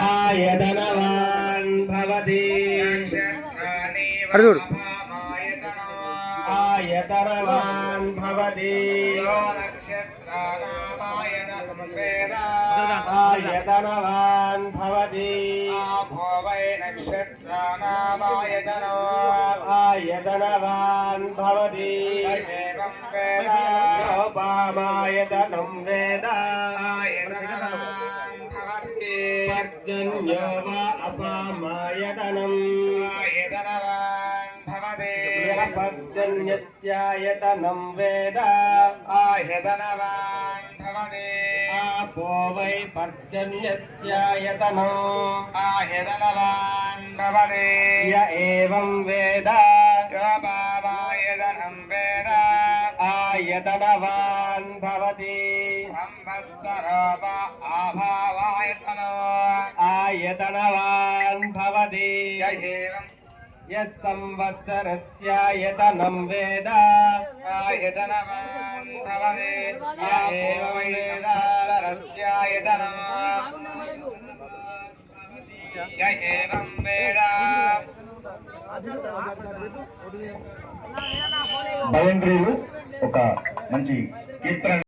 आयतनवान् भवति आयतनवान् भवति आयतनवान् भवति आयतनवान् भवति योपामायतनं वेद पर्जन्यो वा अपामायतनम् पर्जन्यस्यायतनं वेद आयतनवान् भवति आपो वै पर्जन्यस्यायतनम् आयतनवान् भवति य एवं वेद योपामायतनं वेद आयतनवान् भवति आयतनवान् भवति यत्संवत्सरस्यायतनं वेद आयतनवान् भवति एवं वेद భయంగ్రీలు ఒక మంచి కీర్తన